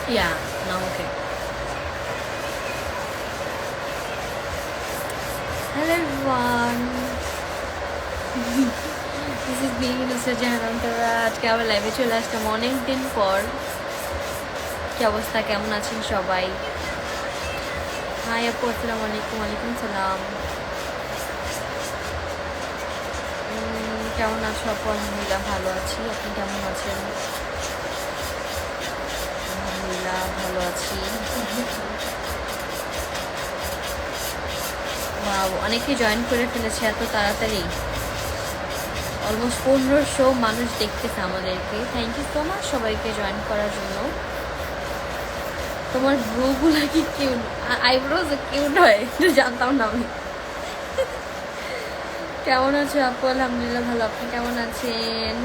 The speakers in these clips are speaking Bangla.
Yeah, now okay. Hello everyone. This is me, Nusrat Antara. আজকে আবার লাইভে চলে আসলাম অনেক দিন পর। কি অবস্থা, কেমন আছেন সবাই? হাই আপু, আসসালামু আলাইকুম। ওয়ালাইকুম সালাম। কেমন আছো আপু? আলহামদুলিল্লাহ ভালো আছি। আপনি কেমন আছেন? আলহামদুলিল্লাহ ভালো আছি। অনেকে জয়েন করে ফেলেছে এত তাড়াতাড়ি। অলমোস্ট 1500 মানুষ দেখতেছে আমাদেরকে। থ্যাংক ইউ সো মাচ সবাইকে জয়েন করার জন্য। তোমার ব্রুগুলা কি কিউট, আইব্রোজ কিউট হয়, জানতাম না আমি। কেমন আছো আপু? আলহামদুলিল্লাহ ভালো। আপনি কেমন আছেন?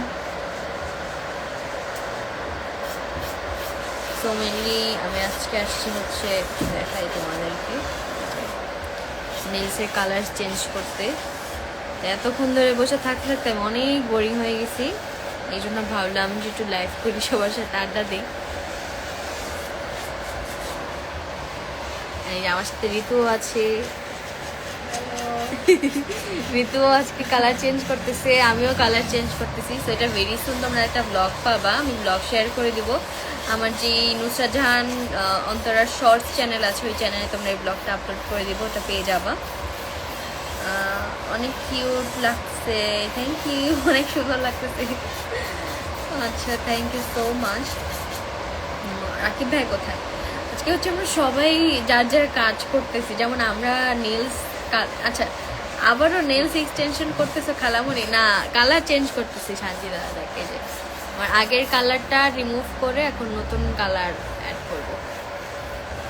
সো মেনলি আমি আজকে আসছি হচ্ছে দেখাই তোমাদেরকে নেলসের কালার চেঞ্জ করতে। এতক্ষণ ধরে বসে থাকতে থাকতে আমি অনেক বোরিং হয়ে গেছি, এই জন্য ভাবলাম যে একটু লাইভ করি, সবার সাথে আড্ডা দিই। আমার সাথে ঋতুও আছে। ঋতুও আজকে কালার চেঞ্জ করতেছে, আমিও কালার চেঞ্জ করতেছি। সো এটা ভেরি সুন তোমরা একটা ব্লগ পাবা, আমি ব্লগ শেয়ার করে দিব। আমার যে নুসরাত জাহান অন্তরার শর্টস চ্যানেল আছে, ওই চ্যানেলে তোমরা এই ব্লগটা আপলোড করে দিব, ওটা পেয়ে যাবা। অনেক কিউট লাগছে, থ্যাংক ইউ। অনেক সুন্দর লাগতেছে। আচ্ছা, thank you so much. Rakib ভাই কোথায়? আজকে হচ্ছে আমরা সবাই যার যার কাজ করতেছি। যেমন আমরা নেলস, আচ্ছা আবারও নেলস এক্সটেনশন করতেছে খালামণি? না, কালার চেঞ্জ করতেছি শান্তিদা দাদাকে। যে আমার আগের কালারটা রিমুভ করে এখন নতুন কালার অ্যাড করবো।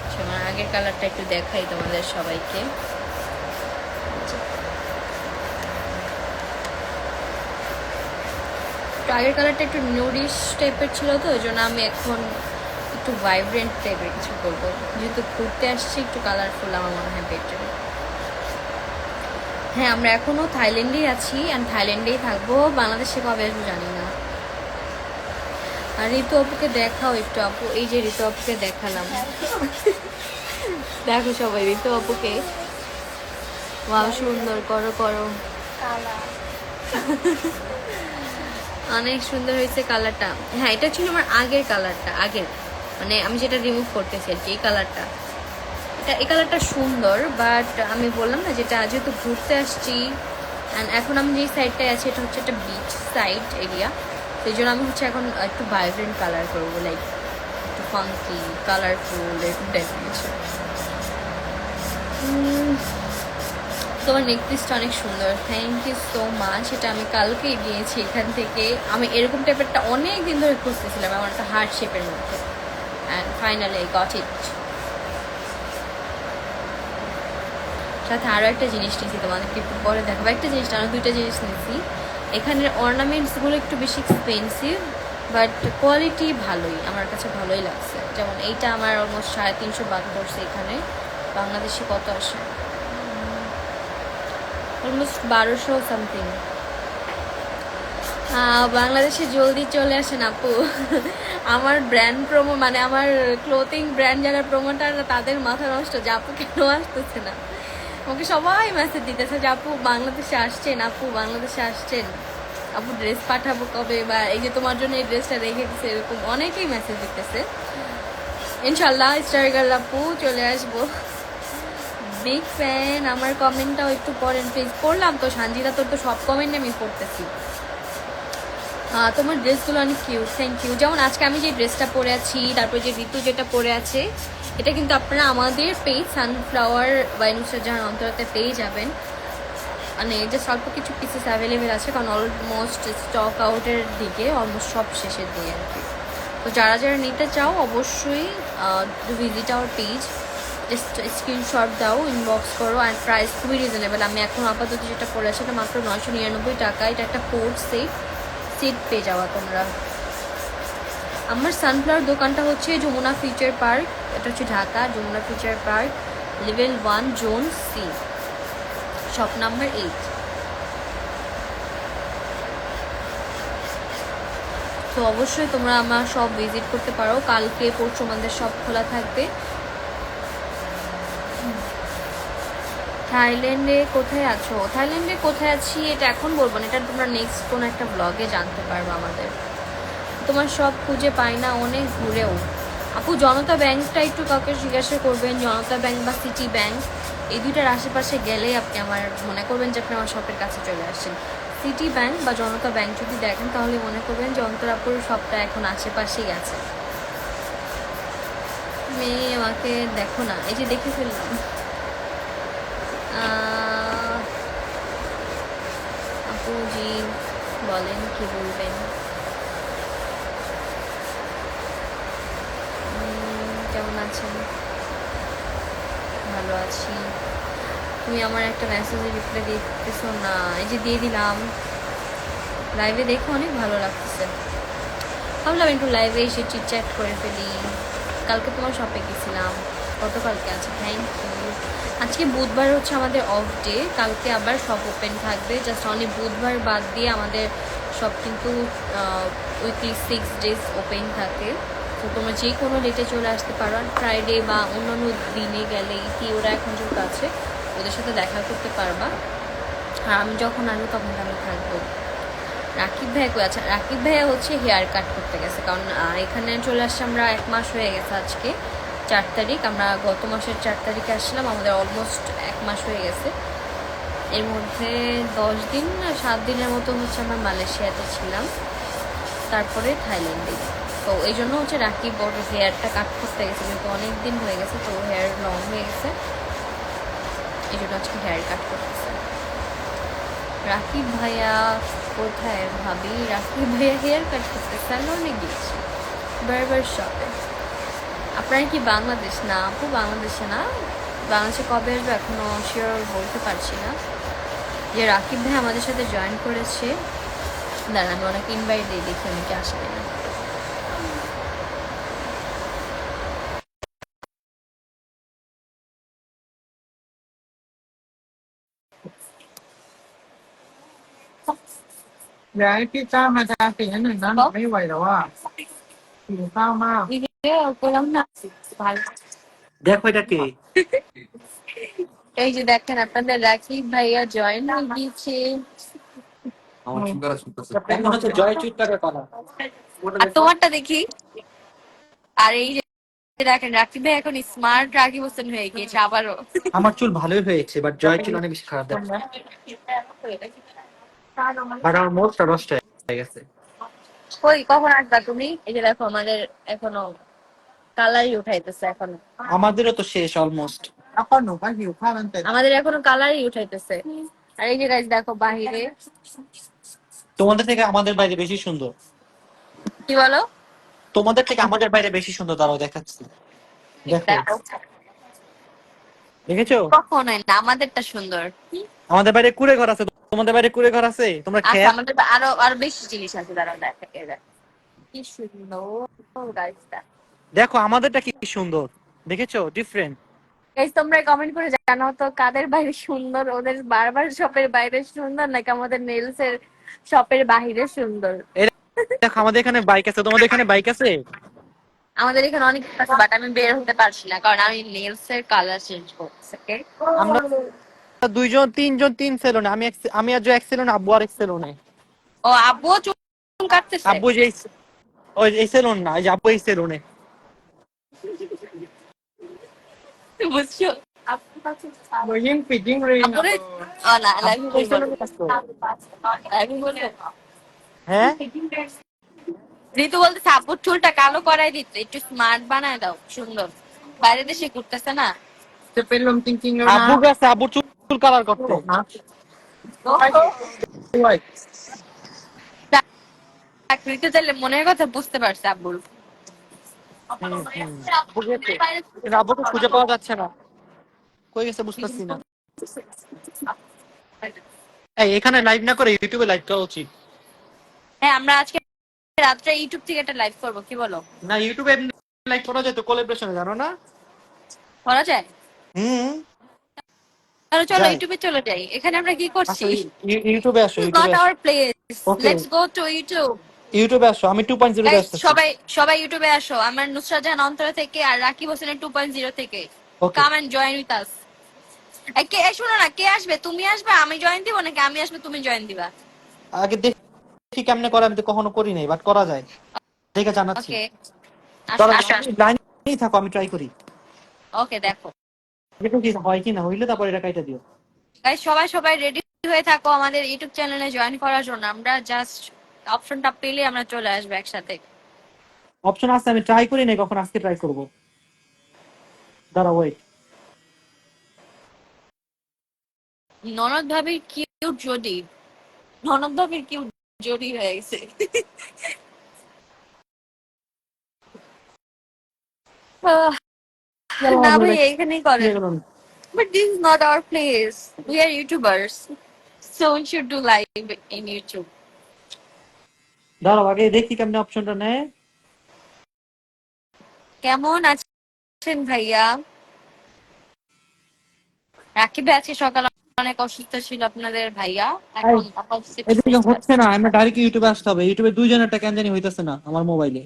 আচ্ছা, আমার আগের কালারটা একটু দেখাই তোমাদের সবাইকে। আগের কালারটা একটু নিউডিশ টাইপের ছিল, তো ওই জন্য আমি এখন একটু ভাইব্রেন্ট টাইপের কিছু করবো। যেহেতু ঘুরতে আসছি, একটু কালারফুল আমার মনে হয় বেটার। হ্যাঁ, আমরা এখনো থাইল্যান্ডেই আছি, অ্যান্ড থাইল্যান্ডেই থাকবো। বাংলাদেশে কবে আসবো জানি না। আর ঋতু আপুকে দেখাও একটু আপু। এই যে ঋতু আপুকে দেখালাম, দেখো সবাই ঋতু আপুকে। ওয়াও, সুন্দর। করো করো, অনেক সুন্দর হয়েছে কালারটা। হ্যাঁ, এটা ছিল আমার আগের কালারটা, আগের মানে আমি যেটা রিমুভ করতেছি আর কি, এই কালারটা। এই কালারটা সুন্দর, বাট আমি বললাম না যেটা যেহেতু ঘুরতে আসছি, অ্যান্ড এখন আমি যেই সাইডটায় আছি এটা হচ্ছে একটা বিচ সাইড এরিয়া, সেই জন্য আমি হচ্ছে এখন একটু ভাইব্রেন্ট কালার করবো, লাইক একটু ফাঙ্কি কালারফুল এরকম টাইপের কিছু। তোমার নেকপিসটা অনেক সুন্দর, থ্যাংক ইউ সো মাচ। এটা আমি কালকেই নিয়েছি এখান থেকে। আমি এরকম টাইপেরটা অনেক দিন ধরে খুঁজতেছিলাম, আমার একটা হার্ট শেপের মধ্যে, and finally I got it. সাথে আরও একটা জিনিস নিয়েছি, তোমাদেরকে একটু পরে দেখাবো। একটা জিনিস না, দুইটা জিনিস নিয়েছি। এখানের অর্নামেন্টসগুলো একটু বেশি এক্সপেন্সিভ, বাট কোয়ালিটি ভালোই, আমার কাছে ভালোই লাগছে। যেমন এইটা আমার অলমোস্ট 350 বাদ পড়ছে এখানে। বাংলাদেশে কত আসে? Almost 1200 something. বাংলাদেশে জলদি চলে আসেন আপু। আমার ব্র্যান্ড প্রোমো, মানে আমার ক্লোথিং ব্র্যান্ড যারা প্রোমোটার, তাদের মাথা নষ্ট যে আপু কেন আসতেছে না। আমাকে সবাই মেসেজ দিতেছে যে আপু বাংলাদেশে আসছেন, আপু বাংলাদেশে আসছেন, আপু ড্রেস পাঠাবো কবে, বা এই যে তোমার জন্য এই ড্রেসটা রেখে দিচ্ছে, এরকম অনেকেই মেসেজ দিতেছে। ইনশাল্লাহ স্টার গার্ল আপু চলে আসবো। Big fan. আমার কমেন্টটাও একটু পড়েন প্লিজ। পড়লাম তো সানজিদা, তোর তো সব কমেন্টে আমি পড়তেছি। তোমার ড্রেসগুলো অনেক কিউট, থ্যাংক ইউ। যেমন আজকে আমি যে ড্রেসটা পরে আছি, তারপরে যে ঋতু যেটা পরে আছে, এটা কিন্তু আপনারা আমাদের page sunflower by Nusrat Jahan অন্তরাতে পেয়ে যাবেন। মানে যে স্বল্প কিছু পিসেস অ্যাভেলেবেল আছে, কারণ অলমোস্ট স্টক আউটের দিকে, অলমোস্ট সব শেষের দিকে আর কি। তো যারা যারা নিতে চাও অবশ্যই visit our page, just screenshot দাও, ইনবক্স করো। অ্যান্ড প্রাইস খুবই রিজনেবল। আমি এখন আপাতত যেটা পরে আছে এটা মাত্র 999 টাকা। এটা একটা কোট সেট পেয়ে যাওয়া তোমরা। আমার সানফ্লাওয়ার দোকানটা হচ্ছে যমুনা ফিউচার পার্ক, এটা হচ্ছে Dhaka Jamuna future park, level 1 zone C, shop number 8। তো অবশ্যই তোমরা আমার সব ভিজিট করতে পারো। কালকে পরশু আমাদের সব খোলা থাকবে। থাইল্যান্ডে কোথায় আছো? থাইল্যান্ডে কোথায় আছি এটা এখন বলবো না, এটা তোমরা নেক্সট কোনো একটা ব্লগে জানতে পারবো আমাদের। তোমার সব খুঁজে পাই না, অনেক ঘুরেও। আপু জনতা ব্যাংকটা একটু কাউকে জিজ্ঞাসা করবেন, জনতা ব্যাংক বা সিটি ব্যাংক, এই দুইটার আশেপাশে গেলেই আপনি আমার মনে করবেন যে আপনি আমার শপের কাছে চলে আসছেন। সিটি ব্যাংক বা জনতা ব্যাংক যদি দেখেন তাহলে মনে করবেন যে অন্তরাপুর শপটা এখন আশেপাশেই আছে। মেয়ে আমাকে দেখো না, এই যে দেখে ফেললাম। আপুজি বলেন কি বলবেন? কেমন আছেন? ভালো আছি। তুমি আমার একটা মেসেজে রিপ্লাই দিতেছো না। এই যে দিয়ে দিলাম। লাইভে দেখে অনেক ভালো লাগতেছে, ভাবলাম একটু লাইভে এসে চিটচ্যাট করে ফেলি। কালকে তোমার শপে গেছিলাম, গতকালকে আছে। Thank you. আজকে বুধবার হচ্ছে আমাদের অফ ডে, কালকে আবার সব ওপেন থাকবে। জাস্ট অনলি বুধবার বাদ দিয়ে আমাদের সব কিন্তু উইকলি 6 days ওপেন থাকে। তো তোমরা যে কোনো ডেটে চলে আসতে পারো। আর ফ্রাইডে বা অন্যান্য দিনে গেলে কি ওরা এখন যেহেতু আছে ওদের সাথে দেখা করতে পারবা। আর আমি যখন আসবো তখন আমি থাকবো। রাকিব ভাই কই? আচ্ছা, রাকিব ভাইয়া হচ্ছে হেয়ার কাট করতে গেছে, কারণ এখানে চলে আসছে আমরা 1 মাস হয়ে গেছে। আজকে 4 তারিখ, আমরা গত মাসের 4 তারিখে আসলাম, আমাদের অলমোস্ট 1 মাস হয়ে গেছে। এর মধ্যে 10 দিন না 7 দিনের মতো হচ্ছে আমরা মালয়েশিয়াতে ছিলাম, তারপরে থাইল্যান্ডে। তো এই জন্য হচ্ছে রাকিব ওর হেয়ারটা কাট করতে গেছে, যেহেতু অনেক দিন হয়ে গেছে, তো হেয়ার লং হয়ে গেছে, এই জন্য আজকে হেয়ার কাট করতেছে। রাকিব ভাইয়া কোথায় ভাবি? রাকিব ভাইয়া হেয়ার কাট করতে স্যালনে গিয়েছে, বারবার শপে। আপনারা কি বাংলাদেশ? না আপু, বাংলাদেশে না। বাংলাদেশে কবে আসবে এখনো শিওর বলতে পারছি না। যে রাকিব ভাই আমাদের সাথে জয়েন করেছে, দাঁড়ান আমি ওনাকে ইনভাইট দিয়ে দেখি উনি কি আসবে না।ย้ายพี่จ้ามาทาสีให้หนึ่งนะหนูไม่ไหวแล้วว่าหิวข้าวมาก বললাম না ভালো। দেখো এটা কে? এই যে দেখেন আপনাদের রাকিব ভাইয়া জয়েন হয়ে গিয়েছে। মনে হচ্ছে জয় চুট্টারে পালা। আর তোমারটা দেখি। আর এই যে দেখেন রাকিব ভাই এখন স্মার্ট রাকিব হোসেন হয়ে গিয়েছে আবারও। আমার চুল ভালোই হয়েছে, বাট জয়ের চুল অনেক বেশি খারাপ দেখছে। বাট আমার মোস্টটা নষ্ট হয়ে গেছে। কই কখন আসবা তুমি? এই যে দেখো আমাদের এখনো কালারই উঠাইতেছে এখনো। আমাদেরও তো শেষ অলমোস্ট। এখনหนูก็หิวข้าวตั้งแต่আমাদের এখনো কালারই উঠাইতেছে। আর এই যে গাইস দেখো বাহিরে। তোমাদের থেকে আমাদের বাইরে বেশি সুন্দর। কি বলো? তোমাদের থেকে আমাদের বাইরে বেশি সুন্দর, দাঁড়াও দেখাচ্ছি। দেখো, দেখো দেখেছো? কখনোই না, আমাদেরটা সুন্দর। আমাদের বাইরে কুড়ে ঘর আছে, তোমাদের বাইরে কুড়ে ঘর আছে? তোমরা আচ্ছা খেয়াল আমাদের আরো আরো বেশি জিনিস আছে, দাঁড়াও দেখো কি সুন্দর গাইসটা। দেখো আমাদেরটা কি সুন্দর, দেখেছো? ডিফারেন্ট। গাইস তোমরা কমেন্ট করে জানাও তো কাদের বাইরে সুন্দর, ওদের বারবার শপের বাইরে সুন্দর নাকি আমাদের নেলস এর শপের বাহিরে সুন্দর। দেখো আমাদের এখানে বাইক আছে, তোমাদের এখানে বাইক আছে? আমাদের এখানে অনেক কিছু আছে, বাট আমি বের হতে পারছি না কারণ আমি নেলস এর কালার চেঞ্জ করতেছি। ওকে, আমরা দুইজন তিনজন তিন সেলুনে, আমি আর জয় এক সেলুনে, আব্বু আর এক সেলুনে। ও আব্বুও চুল কাটতেছে? আব্বু যে ওই এই সেলুন না, ওই যে আব্বু এই সেলুনে। বুঝছো? หนูยิ่งปิดยิ่งรีน আব্বুরে না লাইভে আব্বু এই বলবো, সেলুনে কাজ করে। লাইভে বলবো। হ্যাঁ, ঋতু বলতেছে আব্বুর চুলটা কালো করাই দিতে, একটু স্মার্ট বানায় দাও, সুন্দর। বাইরে দেশে ঘুরতেছে না। จะเป็นลมจริงๆแล้วนะ আব্বু গেছে আব্বুর চুল কালার করতে। นะไม่ด้วย ঋতু চাইলে মনের কথা বুঝতে পারছে আব্বুর। আব্বু গেছে, কিন্তু আব্বুকে খুঁজে পাওয়া যাচ্ছে না, কই গেছে বুঝতেছি না। এই এখানে লাইভ না করে ইউটিউবে লাইভ করা উচিত। হ্যাঁ আমরা আজকে রাত্রে ইউটিউব থেকে একটা লাইভ করবো, কি বলো? না, ইউটিউবে লাইভ করা যায় তো কোলাবরেশনে, জানো না? করা যায়? হুম, তাহলে চলো যাই। ইউটিউবে চলে যাই। এখানে আমরা কি আচ্ছা করছি? ইউটিউবে আসো, This is ইউটিউবে not আসো। our place. Okay, Let's go to YouTube. ইউটিউবে আসো, আমি 2.0 তে গাইস আসতেছি। সবাই সবাই ইউটিউবে আসো, আমার নুসরাত জাহান অন্তরা থেকে আর রাকিব হোসেনের 2.0 থেকে। Okay, come and join with us. কে শোনো না, কে আসবে? তুমি আসবে আমি জয়েন দিব, নাকি আমি আসবে তুমি জয়েন দিবা? আগে দেখি কেমনে করে, আমি তো কখনো করি নাই, বাট করা যায়, দেখে জানাচ্ছি। ওকে, আসো দাঁড়াও, আসো। লাইনেই থাকো, আমি ট্রাই করি। ওকে দেখো। দেখো কি হয় কি না, হইলে তারপর এটা কাইটা দিও। গাইস সবাই সবাই রেডি হয়ে থাকো আমাদের ইউটিউব চ্যানেলে জয়েন করার জন্য। আমরা জাস্ট অপশনটা পেলে আমরা চলে আসবো একসাথে। অপশন আছে, আমি ট্রাই করি নাই কখন, আজকে ট্রাই করবো। দাঁড়াও, ওয়েট। ননদ ভাবির কিউট জডি, ননদ ভাবির কিউট জডি হয়ে গেছে। আহ, না ভাই এখানেই করেন। But this is not our place. We are YouTubers. So we should do live in YouTube. দাঁড়াও, আগে দেখি কেমনে অপশনটা নেয়। কেমন আছেন ভাইয়া? রাকিবে আছে, সকাল অনেক অসুস্থ ছিল আপনাদের ভাইয়া, এখন আপাতত একটু এদিকে সুস্থ হচ্ছে আছে। না, আমরা ডাইরেক্ট ইউটিউবে আসতে হবে। ইউটিউবে দুইজনেরটা কেন জানি হইতেছে না আমার মোবাইলে।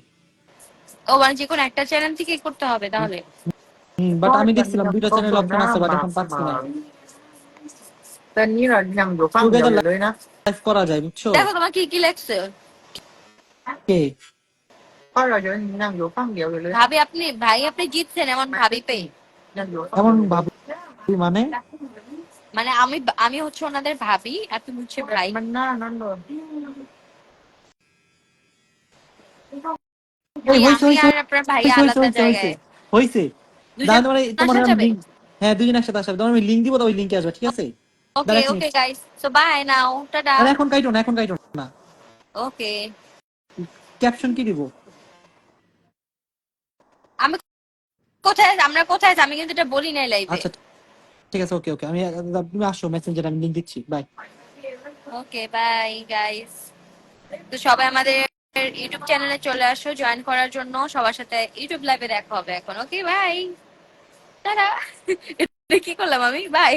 ও মানে যে কোনো একটা চ্যানেল থেকে করতে হবে তাহলে? বাট আমি দেখছিলাম দুইটা চ্যানেল অপশন আছে, বাট এখন পাচ্ছি না। Tên như là nhầm của phong together giờ rồi nè. Live করা যায়, বুঝছো? দেখো তোমার কি কি লাগছে। কে? Có rồi rồi nhầm của phong giờ rồi. ভাবি আপনি, ভাই আপনি জিতছেন এমন ভাবি পেয়ে। Nhầm của এমন phong. ভাবি মানে? মানে আমি আমি হচ্ছে ওনাদের ভাবি আর তুমি হচ্ছে ভাই। Mình nó rồi. এই হইছে আমি হইছে আর আপনার ভাইয়া হইছে হইছে আলাদা হইছে হইছে জায়গায়। হইছে। দুজন দাঁড়াও, তোমার আসা আমি যাবে? লিংক, হ্যাঁ দুইজন একসাথে আসবে, তোমার আমি লিংক দিব, তো ওই লিংকে আসবে, ঠিক আছে? ওকে দাঁড়া এক মিনিট। Okay guys, so bye now, tata. আরে এখন কাইটো না, এখন কাইটো না। ওকে। ক্যাপশন কি দিব? আমি কোথায়, আমরা কোথায় আছি? আমি কিন্তু এটা বলি নাই লাইভে। আচ্ছা ঠিক আছে, ওকে ওকে, আমি, তুমি আসো মেসেঞ্জারে, আমি লিংক দিচ্ছি, বাই। Okay bye guys. তো সবাই আমাদের ইউটিউব চ্যানেলে চলে আসো জয়েন করার জন্য, সবার সাথে ইউটিউব লাইভে দেখা হবে এখন। Okay bye, tata. এটা কি করলাম আমি? বাই।